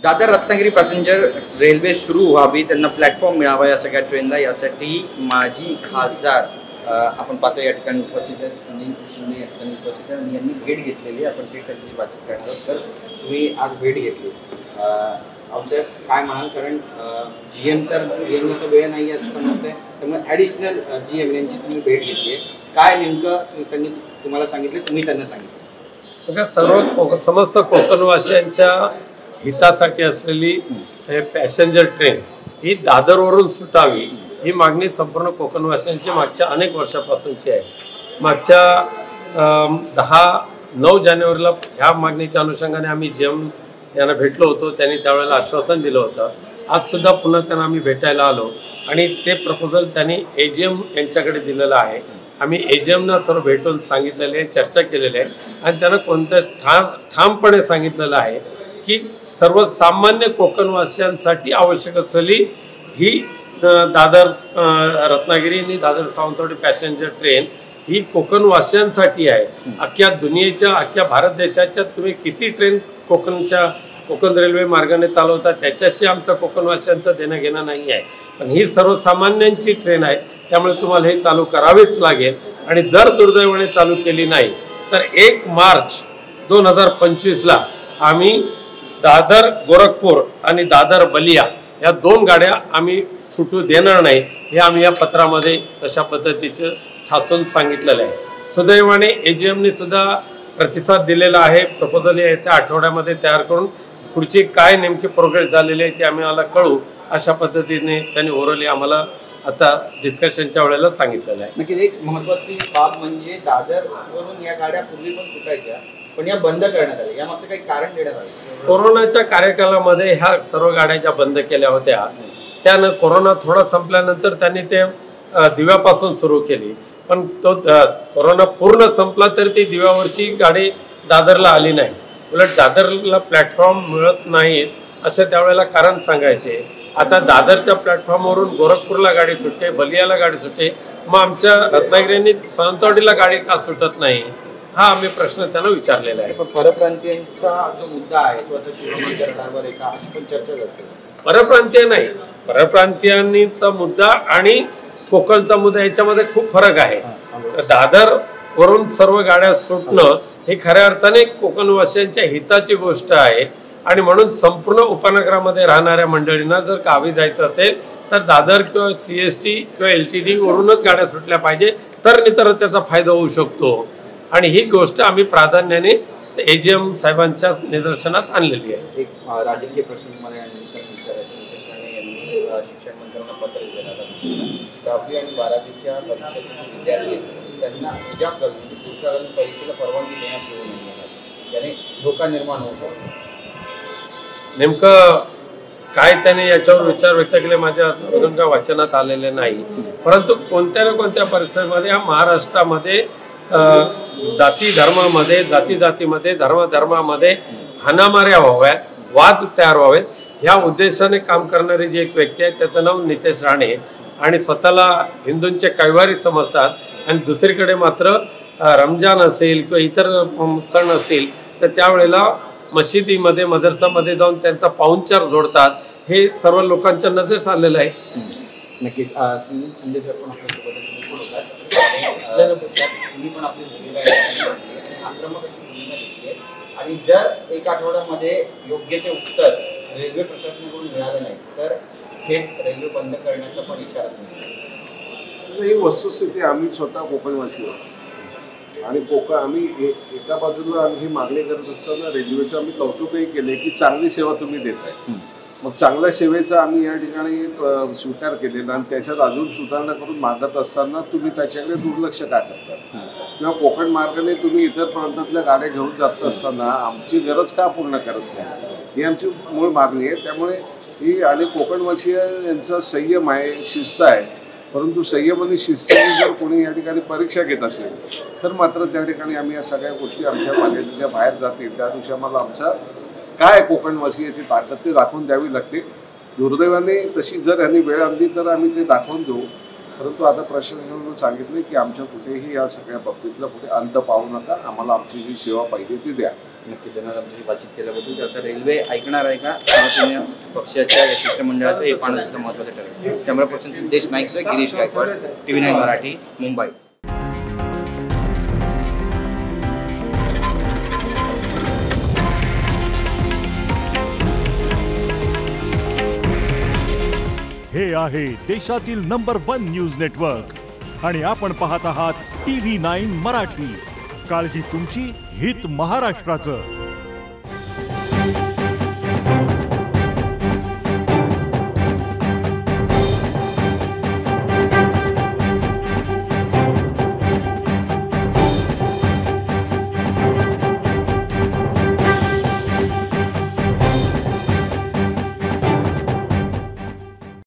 Dadar Ratnagiri passenger railway सुरू व्हावी, त्यांना प्लॅटफॉर्म मिळावा या सगळ्या ट्रेनला, यासाठी माजी खासदार आपण पाहतो या ठिकाणी उपस्थित आहेत, सुनील शिंदे या ठिकाणी उपस्थित आहेत आणि यांनी भेट घेतलेली. आपण थेट त्यांची बातचीत करणार आहोत. तर तुम्ही आज भेट घेतली, आमचं काय म्हणाल? कारण GM तर GMला तर वेळ नाही असं समजतंय, त्यामुळे ॲडिशनल GM यांची तुम्ही भेट घेतली आहे. काय नेमकं त्यांनी तुम्हाला सांगितलं, तुम्ही त्यांना सांगितलं? बघा, सर्व समस्त कोकणवासियांच्या हितासाठी असलेली पॅसेंजर ट्रेन ही दादरवरून सुटावी ही मागणी संपूर्ण कोकणवासियांची मागच्या अनेक वर्षापासूनची आहे. मागच्या 9 जानेवारीला ह्या मागणीच्या अनुषंगाने आम्ही GM यांना भेटलो होतो. त्यांनी त्यावेळेला आश्वासन दिलं होतं. आजसुद्धा पुन्हा त्यांना आम्ही भेटायला आलो आणि ते प्रपोजल त्यांनी AGM यांच्याकडे दिलेलं आहे. आम्ही AGMना सर्व भेटून सांगितलेले आहे, चर्चा केलेली आहे आणि त्यांना कोणत्या ठामपणे सांगितलेलं आहे की सर्वसामान्य कोकणवासियांसाठी आवश्यक असलेली ही दादर रत्नागिरी आणि दादर सावंतवाडी पॅसेंजर ट्रेन ही कोकणवासियांसाठी आहे. अख्ख्या दुनियेच्या, अख्ख्या भारत देशाच्या तुम्ही किती ट्रेन कोकण रेल्वे मार्गाने चालवता, त्याच्याशी आमचं कोकणवासियांचं देणं घेणं नाही आहे. पण ही सर्वसामान्यांची ट्रेन आहे, त्यामुळे तुम्हाला हे चालू करावेच लागेल. आणि जर दुर्दैवाने चालू केली नाही तर 1 मार्च 2025ला आम्ही दादर गोरखपूर आणि दादर बलिया या 2 गाड्या आम्ही सुटू देणार नाही, हे आम्ही या पत्रामध्ये तशा पद्धतीचं ठासून सांगितलेलं आहे. सुदैवाने AGMने सुद्धा प्रतिसाद दिलेला आहे. प्रपोजल येत्या आठवड्यामध्ये तयार करून पुढची काय नेमकी प्रोग्रेस झालेली आहे ते आम्हाला कळू, अशा पद्धतीने त्यांनी ओरली आम्हाला आता डिस्कशनच्या वेळेला सांगितलेलं आहे. नक्कीच एक महत्त्वाची बाब म्हणजे दादरवरून या गाड्या पूर्वी पण सुटायच्या, पण या बंद करण्यात आल्या. यामागचं काही कारण देण्यात आलं? कोरोनाच्या कार्यकालामध्ये ह्या सर्व गाड्या ज्या बंद केल्या होत्या, त्यानं कोरोना थोडा संपल्यानंतर त्यांनी ते दिव्यापासून सुरू केली. पण तो कोरोना पूर्ण संपला तरी ती दिव्यावरची गाडी दादरला आली नाही. उलट दादरला प्लॅटफॉर्म मिळत नाहीत असं त्यावेळेला कारण सांगायचे. आता दादरच्या प्लॅटफॉर्मवरून गोरखपूरला गाडी सुटते, बलियाला गाडी सुटते, मग आमच्या रत्नागिरींनी सावंतवाडीला गाडी का सुटत नाही, हा आम्ही प्रश्न त्यांना विचारलेला आहे. पण परप्रांतीयांचा जो मुद्दा आहे तो आता शिवरायांवर आहे का, अशी पण चर्चा करते. परप्रांतीय नाही, परप्रांतीयांचा मुद्दा आणि कोकणचा मुद्दा याच्यामध्ये खूप फरक आहे. दादर वरून सर्व गाड्या सुटणं हे खऱ्या अर्थाने कोकणवासियांच्या हिताची गोष्ट आहे. आणि म्हणून संपूर्ण उपनगरामध्ये राहणाऱ्या मंडळींना जर गावी जायचं असेल तर दादर किंवा CST किंवा LTD वरूनच गाड्या सुटल्या पाहिजे, तर नितर त्याचा फायदा होऊ शकतो. आणि ही गोष्ट आम्ही प्राधान्याने AGM साहेबांच्या निदर्शनास आणलेली आहे. एक राजकीय प्रश्न तुम्हाला शिक्षण मंत्र्यांना पत्र दिलेलं आहे. 10वी आणि 12वीच्या परीक्षेचे विद्यार्थी त्यांना हिजाब घालून पुढच्या परीक्षेला परवानगी देण्यात येऊ नये, त्याने धोका निर्माण होतो. नेमकं काय त्याने याच्यावर विचार व्यक्त केले माझ्या अजून काय वाचनात आलेले नाही. परंतु कोणत्या ना कोणत्या परिसरामध्ये या महाराष्ट्रामध्ये जाती धर्मामध्ये, जातीमध्ये, धर्मामध्ये हाणामाऱ्या व्हाव्यात, वाद तयार व्हावेत, ह्या उद्देशाने काम करणारी जी एक व्यक्ती आहे त्याचं नाव नितेश राणे, आणि स्वतःला हिंदूंचे कैवारी समजतात. आणि दुसरीकडे मात्र रमजान असेल किंवा इतर सण असेल तर त्यावेळेला मशिदीमध्ये, मदरसामध्ये जाऊन त्यांचा पाहुणचार जोडतात. हे सर्व लोकांच्या नजरेस आलेलं आहे. नक्कीच सुनील शिंदे सर पण आपल्यासोबत तुम्ही पण आपली भूमिका आक्रमक भूमिका घेतली आहे. आणि जर 1 आठवड्यामध्ये योग्य ते उत्तर रेल्वे प्रशासनाकडून मिळालं नाही तर थेट रेल्वे बंद करण्याचा पण इशारा दिला. ही वस्तुस्थिती आम्ही स्वतः कोकणवासी आहोत आणि आम्ही एका बाजूला आम्ही ही मागणी करत असताना रेल्वेचं आम्ही कौतुकही केले की चांगली सेवा तुम्ही देताय. मग चांगल्या सेवेचा आम्ही या ठिकाणी स्वीकार केलेला आणि त्याच्यात अजून सुधारणा करून मागत असताना तुम्ही त्याच्याकडे दुर्लक्ष का करता, किंवा कोकण मार्गाने तुम्ही इतर प्रांतातल्या गाड्या घेऊन जात असताना आमची गरज का पूर्ण करत नाही, ही आमची मूळ मागणी आहे. त्यामुळे ही आणि कोकणवासीय यांचा संयम आहे, शिस्त आहे. परंतु संयम आणि शिस्तीने जर कोणी या ठिकाणी परीक्षा घेत असेल तर मात्र त्या ठिकाणी आम्ही या सगळ्या गोष्टी आमच्या मान्यतेच्या बाहेर जातील. त्या दिवशी आम्हाला आमचा काय कोकणवासियाची ताकद ते दाखवून द्यावी लागते. दुर्दैवाने तशी जर यांनी वेळ आणली तर आम्ही ते दाखवून देऊ. परंतु आता प्रशासनानं सांगितले की आमच्या कुठेही या सगळ्या बाबतीतला कुठे अंत पाहू नका, आम्हाला आमची जी सेवा पाहिजे ती द्या. नक्की धन्यवाद आमच्याशी बातचीत केल्याबद्दल. आता रेल्वे ऐकणार आहे का शिवसेना पक्षाच्या या शिष्टमंडळाचं हे पाहणं सुद्धा महत्त्वाचं ठरेल. कॅमेरा पर्सन सिद्धेश नाईकसह गिरीश गायकवाड, TV9 मराठी, मुंबई. हे आहे देशातील नंबर 1 न्यूज नेटवर्क आणि आपण पाहत आहात TV9 मराठी. काळजी तुमची, हित महाराष्ट्राचं.